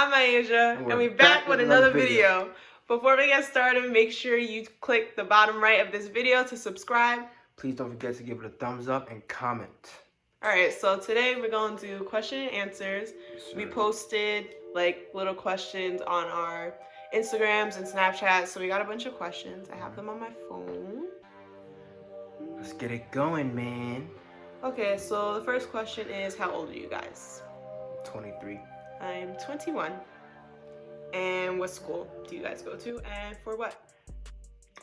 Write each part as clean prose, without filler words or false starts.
I'm Asia, and we're back with another video. Before we get started, make sure you click the bottom right of this video to subscribe. Please don't forget to give it a thumbs up and comment. Alright, so today we're going to do question and answers. Yes, we posted like little questions on our Instagrams and Snapchat, so we got a bunch of questions. I have them on my phone. Let's get it going, man. Okay, so the first question is, how old are you guys? 23. I'm 21. And what school do you guys go to, and for what?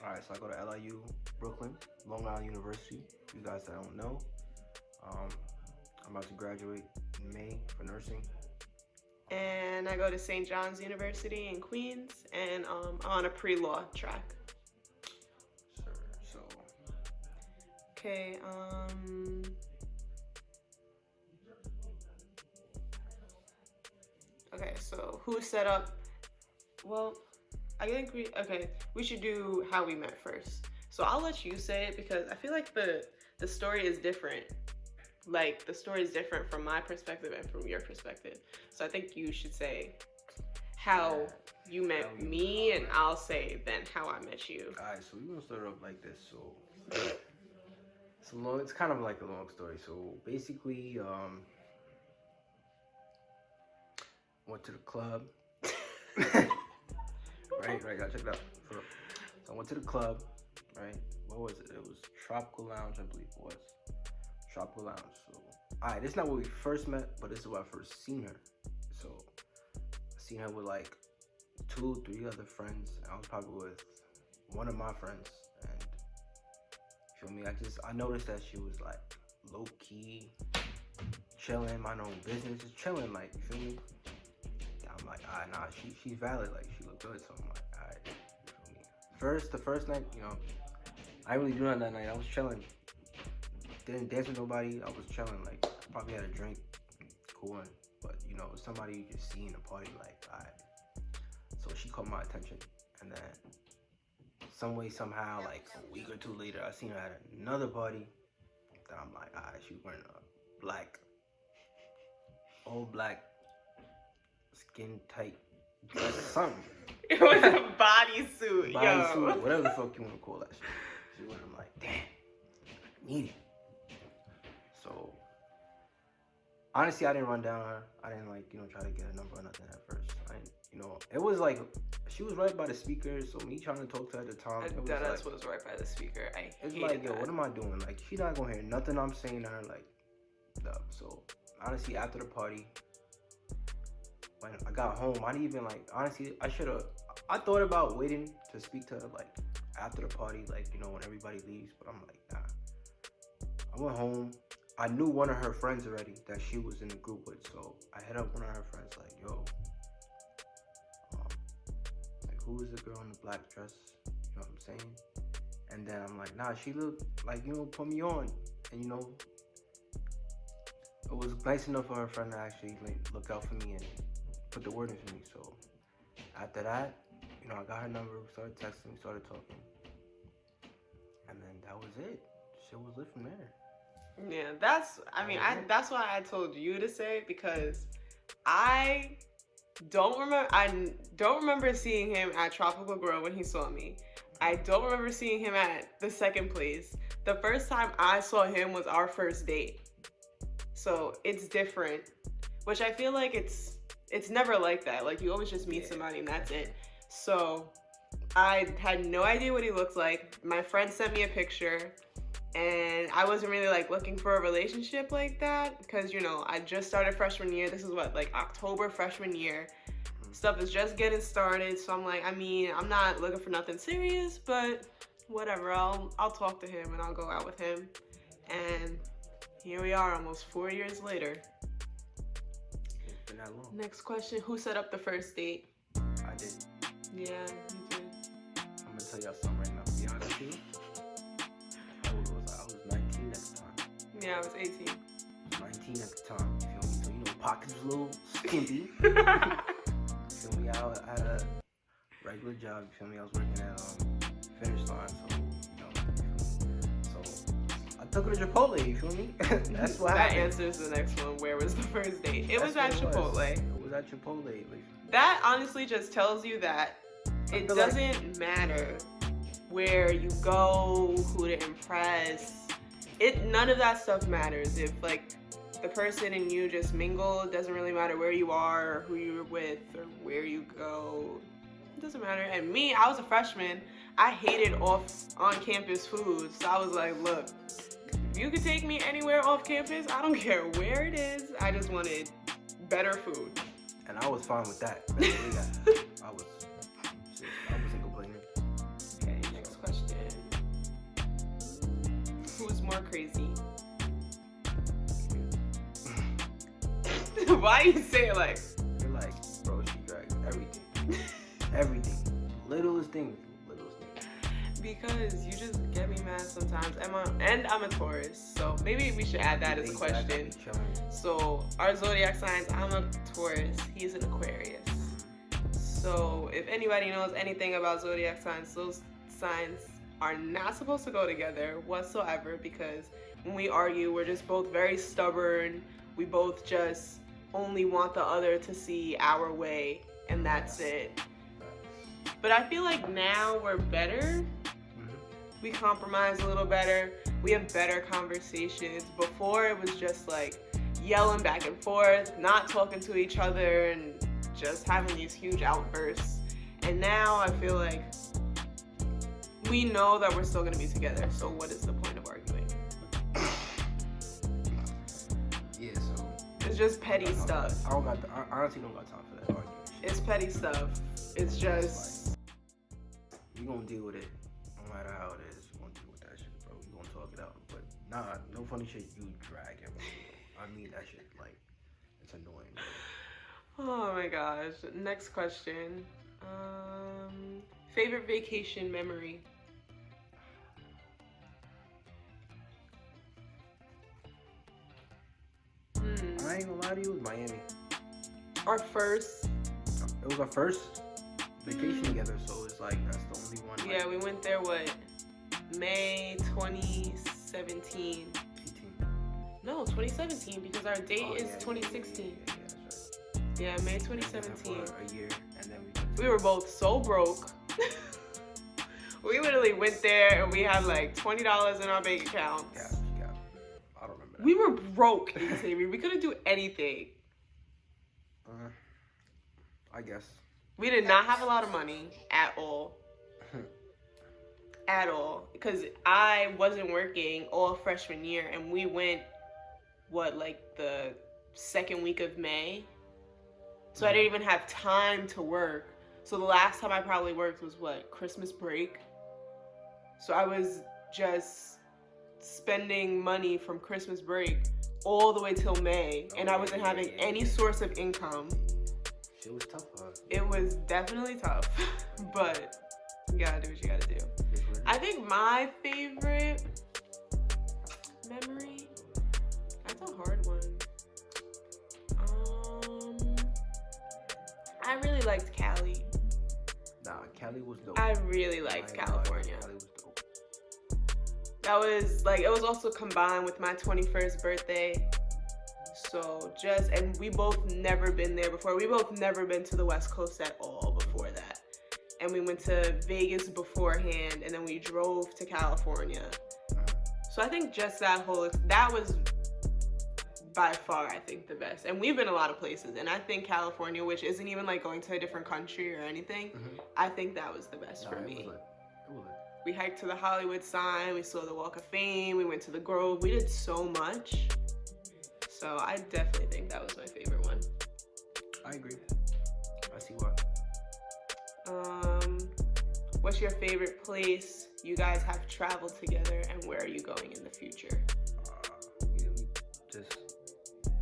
Alright, so I go to LIU, Brooklyn, Long Island University. You guys that don't know, I'm about to graduate in May for nursing. And I go to St. John's University in Queens, and I'm on a pre-law track. Sure, so. Okay, okay, so who set up, well, I think we should do how we met first. So I'll let you say it because I feel like the story is different. Like, the story is different from my perspective and from your perspective. So I think you should say how you met me, and I'll say then how I met you. Alright, so we're gonna start off like this. So it's kind of like a long story. So basically, went to the club. right, gotta check it out. So I went to the club, right? What was it? It was Tropical Lounge, I believe it was. Tropical Lounge. So, alright, this is not where we first met, but this is where I first seen her. So, I seen her with like 2-3 other friends. I was probably with one of my friends, and feel me? I noticed that she was like low key, chilling, mind her own business, just chilling, like, you feel me? I'm like, alright, nah, she's valid, like, she looked good, so I'm like, alright, you feel me? The first night, you know, I didn't really do nothing that night. I was chilling. Didn't dance with nobody. I was chilling, like, probably had a drink, cool one. But, you know, somebody you just see in the party, like, alright. So she caught my attention. And then, some way, somehow, like, a week or two later, I seen her at another party. Then I'm like, alright, she was wearing a black, all black, skin tight dress, something. It was a bodysuit, Bodysuit, whatever the fuck you want to call that shit. She went, I'm like, damn, I need it. So, honestly, I didn't run down her. I didn't, like, you know, try to get a number or nothing at first. I didn't, you know, it was like, she was right by the speaker, so me trying to talk to her at the time, it was Dennis like, was right by the speaker. It's like, yo, what am I doing? Like, she not gonna hear nothing I'm saying to her, like, no. So, honestly, after the party, when I got home, I didn't even, like, honestly, I thought about waiting to speak to her, like, after the party, like, you know, when everybody leaves, but I'm like, nah. I went home. I knew one of her friends already that she was in the group with, so I hit up one of her friends, like, yo, like, who is the girl in the black dress? You know what I'm saying? And then I'm like, nah, she looked like, you know, put me on. And, you know, it was nice enough for her friend to actually, like, look out for me and put the word in for me. So after that, you know, I got her number, started texting, started talking. And then that was it. Shit was lit from there. Yeah, that's why I told you to say it, because I don't remember seeing him at Tropical Grove when he saw me. I don't remember seeing him at the second place. The first time I saw him was our first date. So it's different, which I feel like it's never like that. Like, you always just meet somebody and that's it. So I had no idea what he looked like. My friend sent me a picture, and I wasn't really, like, looking for a relationship like that, because, you know, I just started freshman year. This is what, like, October freshman year. Stuff is just getting started, so I'm like, I mean, I'm not looking for nothing serious, but whatever, I'll talk to him and I'll go out with him. And here we are, almost 4 years later. It's been that long. Next question, who set up the first date? I did. Yeah, you did. I'm gonna tell y'all something right now. To be honest with you, how old was I? I was 19 at the time. Yeah, I was 18. 19 at the time, you feel me? So, you know, pockets was a little skimpy. You feel me? I had a regular job, you feel me? I was working at Finish Line, so, you know, so I took her to Chipotle, you feel me? That's what happened. That answers the next one. Where was the first date? It was at Chipotle. It was at Chipotle lately. That honestly just tells you that it doesn't matter where you go, who to impress. None of that stuff matters. If like the person and you just mingle, it doesn't really matter where you are or who you're with or where you go. It doesn't matter. And me, I was a freshman. I hated on-campus food. So I was like, look, you could take me anywhere off campus. I don't care where it is. I just wanted better food. And I was fine with that. I wasn't complaining. Okay, next question. Who's more crazy? Why you say it like? You're like, bro, she drags everything. Everything. Littlest thing. Because you just get me mad sometimes. I'm a Taurus, so maybe we should add that as a question. So our zodiac signs, I'm a Taurus, he's an Aquarius. So if anybody knows anything about zodiac signs, those signs are not supposed to go together whatsoever, because when we argue, we're just both very stubborn. We both just only want the other to see our way, and that's it. But I feel like now we're better. We compromise a little better. We have better conversations. Before it was just like yelling back and forth, not talking to each other, and just having these huge outbursts. And now I feel like we know that we're still gonna be together. So what is the point of arguing? Yeah, so it's just petty stuff. I honestly don't got time for that argument. It's petty stuff. It's just you gonna deal with it. No matter how it is, you gonna deal with that shit, bro. You gonna talk it out. But nah, no funny shit. You drag everything. I mean that shit. Like, it's annoying. Oh my gosh. Next question. Favorite vacation memory? I ain't gonna lie to you. It was Miami. It was our first vacation together, so it's like that's the only one. Yeah, we went there May 2017. 18. No, 2017, because our date is 2016. Yeah, that's right. Yeah, May 2017. For a year, and then we were both so broke. We literally went there and we had like $20 in our bank accounts. Yeah. I don't remember that. We were broke, Xavier. We couldn't do anything. I guess. We did not have a lot of money at all. At all. Because I wasn't working all freshman year, and we went, like the second week of May? So I didn't even have time to work. So the last time I probably worked was Christmas break? So I was just spending money from Christmas break all the way till May, and I wasn't having any source of income. It was tough, huh? It was definitely tough, but you gotta do what you gotta do. I think my favorite memory, that's a hard one. I really liked Cali. Nah, Cali was dope. I really liked California. Cali was dope. That was it was also combined with my 21st birthday. So and we both never been there before. We both never been to the West Coast at all before that. And we went to Vegas beforehand, and then we drove to California. So I think just that was by far, I think, the best. And we've been a lot of places, and I think California, which isn't even like going to a different country or anything, I think that was the best for me. It was lit. We hiked to the Hollywood sign, we saw the Walk of Fame, we went to the Grove, we did so much. So I definitely think that was my favorite one. I agree. I see why. What's your favorite place you guys have traveled together, and where are you going in the future?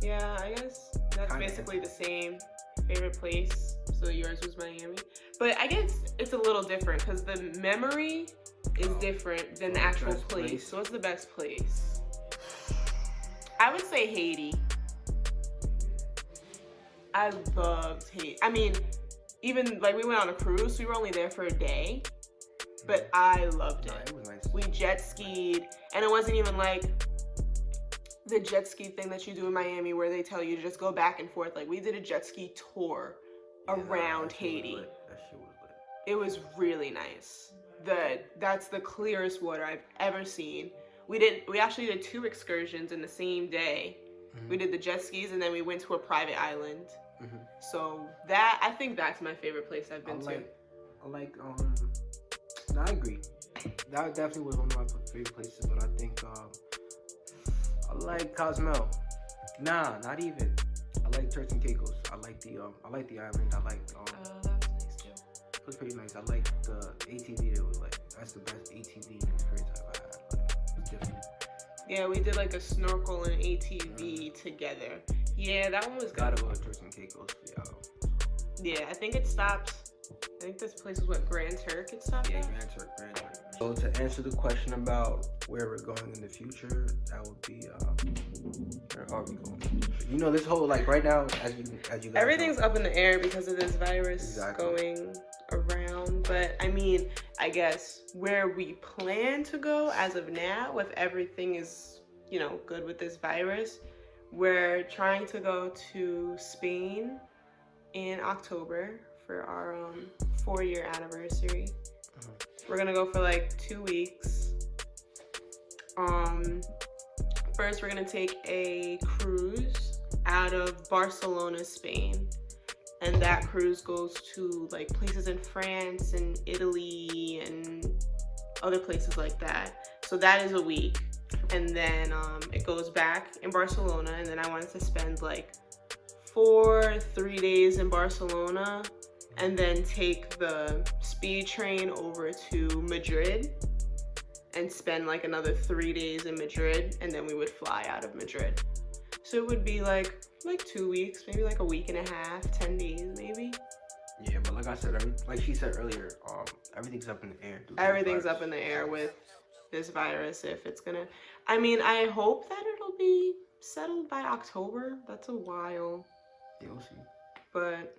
Yeah, I guess that's basically the same. Favorite place. So yours was Miami. But I guess it's a little different because the memory is different than the actual place. So what's the best place? I would say Haiti. I loved Haiti. I mean, even we went on a cruise. We were only there for a day, but I loved it. It was nice. We jet skied, and it wasn't even the jet ski thing that you do in Miami where they tell you to just go back and forth. Like, we did a jet ski tour around Haiti. That shit was lit. It was really nice. That's the clearest water I've ever seen. We actually did 2 excursions in the same day. We did the jet skis and then we went to a private island. So I think that's my favorite place I've been to. No, I agree. That definitely was one of my favorite places, but I think I like Cozumel. Nah, not even. I like Turks and Caicos. I like the island. I like that was nice too. It was pretty nice. I like the ATV. It was like that's the best ATV experience I've ever had. Like, it's different. Yeah, we did like a snorkel and ATV together. Yeah, that one was good. Gotta go to Turks and Caicos for y'all. Yeah, I think it stopped. I think this place is what, Grand Turk it stopped Yeah, at? Grand Turk. So to answer the question about where we're going in the future, that would be where are we going? You know, this whole like right now, as you guys everything's know, up in the air because of this virus Exactly. going around. But I mean, I guess where we plan to go as of now, if everything is, you know, good with this virus, we're trying to go to Spain in October for our 4-year anniversary. We're gonna go for like 2 weeks. First we're gonna take a cruise out of Barcelona, Spain. And that cruise goes to like places in France and Italy and other places like that. So that is a week. And then it goes back in Barcelona, and then I wanted to spend like 3 days in Barcelona and then take the speed train over to Madrid and spend like another 3 days in Madrid, and then we would fly out of Madrid. So it would be like 2 weeks, maybe like a week and a half, 10 days maybe. Yeah, but like I said, like she said earlier, everything's up in the air. Everything's up in the air with this virus. If it's gonna, I mean, I hope that it'll be settled by October. That's a while. Yeah, we'll see. But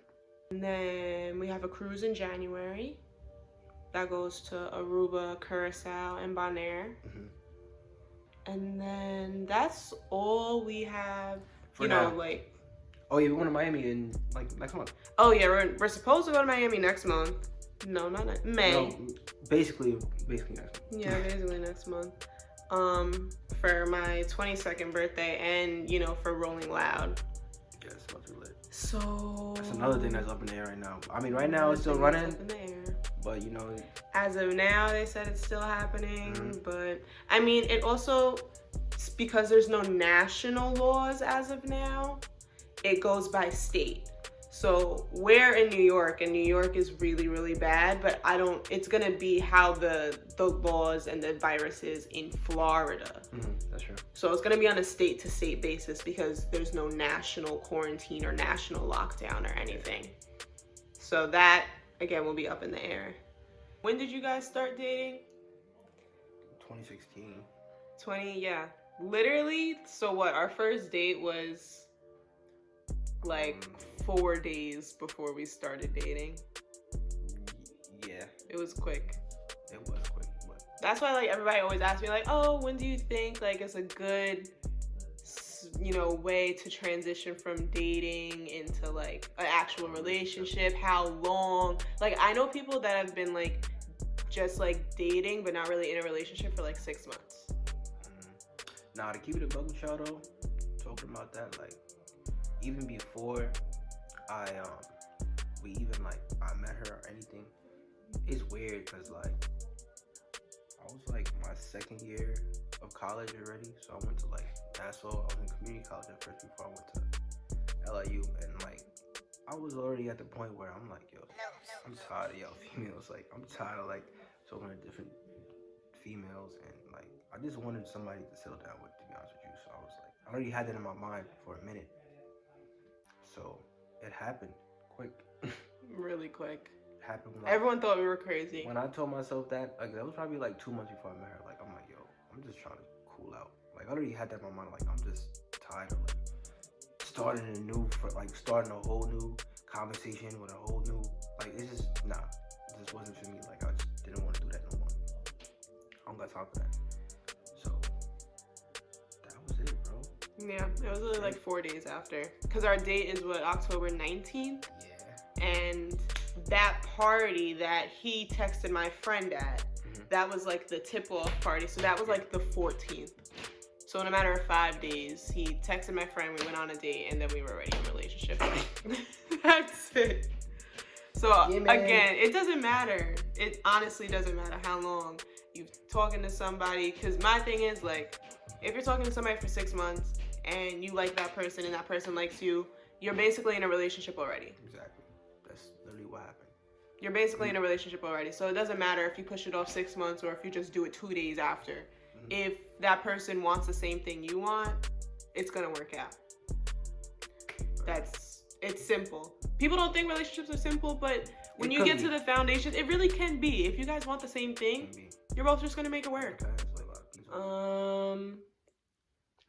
and then we have a cruise in January that goes to Aruba, Curacao, and Bonaire. And then that's all we have. For you know, now. like. Oh yeah, we're going to Miami in like next month. Oh yeah, we're supposed to go to Miami next month. No, not May. No, basically next month. Yeah, basically next month. For my 22nd birthday, and you know, for Rolling Loud. Yeah, it's about to be lit. So That's another thing that's up in the air right now. I mean, right now it's still running, up in the air. but you know, As of now, they said it's still happening, but I mean, it also, because there's no national laws as of now, it goes by state. So we're in New York, and New York is really, really bad, but it's gonna be how the laws and the virus is in Florida. that's true. So it's gonna be on a state to state basis because there's no national quarantine or national lockdown or anything. So that, again, will be up in the air. When did you guys start dating? 2016. 20, yeah. Literally, so what, our first date was like 4 days before we started dating. Yeah, It was quick. it was quick, but That's why like everybody always asks me like, oh, when do you think like it's a good, you know, way to transition from dating into like an actual relationship? How long? Like I know people that have been like just like dating but not really in a relationship for like 6 months. Nah, to keep it a bug with y'all though, talking about that, like even before I met her or anything, it's weird because like I was like my second year of college already, so I went to like Nassau. I was in community college at first before I went to LIU, and like I was already at the point where I'm like, yo, I'm tired of y'all females. Like I'm tired of like talking to different females, and like I just wanted somebody to settle down with, to be honest with you. So I was like, I already had that in my mind for a minute. So it happened quick. Really quick. It happened like, Everyone thought we were crazy. when I told myself that, like that was probably like 2 months before I met her. Like I'm like, yo, I'm just trying to cool out. Like I already had that in my mind. Like I'm just tired of like starting a whole new conversation with a whole new, like it's just nah. It just wasn't for me. Like I just didn't want to do that no more. I don't got time for that. So that was it, bro. Yeah, it was really like 4 days after. Because our date is what, October 19th? Yeah. And that party that he texted my friend at, that was like the tip-off party. So that was like the 14th. So in a matter of 5 days, he texted my friend, we went on a date, and then we were already in a relationship. That's it. So again, it doesn't matter. It honestly doesn't matter how long you're talking to somebody. Because my thing is, like, if you're talking to somebody for 6 months and you like that person and that person likes you, you're basically in a relationship already. Exactly. That's literally what happened. You're basically in a relationship already. So it doesn't matter if you push it off 6 months or if you just do it 2 days after. If that person wants the same thing you want, it's going to work out. It's simple. People don't think relationships are simple, but when you get to the foundation, it really can be. If you guys want the same thing, you're both just going to make it work.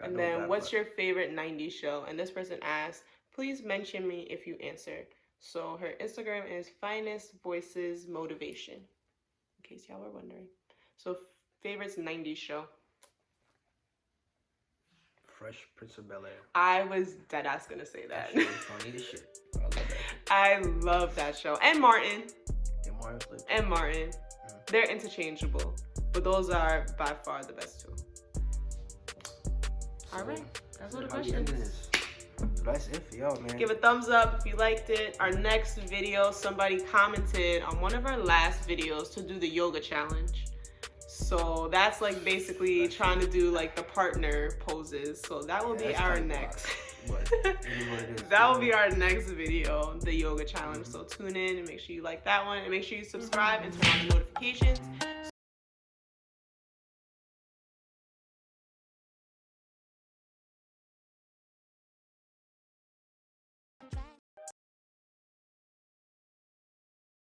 And then, what's your favorite 90s show? And this person asked, please mention me if you answered. So her Instagram is Finest Voices Motivation, in case y'all were wondering. So favorite 90s show? Fresh Prince of Bel-Air. I was deadass gonna say that. That shit was funny as shit. I love that shit. I love that show. And Martin. And Martin. They're interchangeable, but those are by far the best two. All right, that's all the questions. So that's it for y'all, man. Give a thumbs up if you liked it. Our next video, somebody commented on one of our last videos to do the yoga challenge. So that's like basically trying to do like the partner poses. So that will be our next. That will be our next video, the yoga challenge. So tune in and make sure you like that one, and make sure you subscribe and turn on the notifications.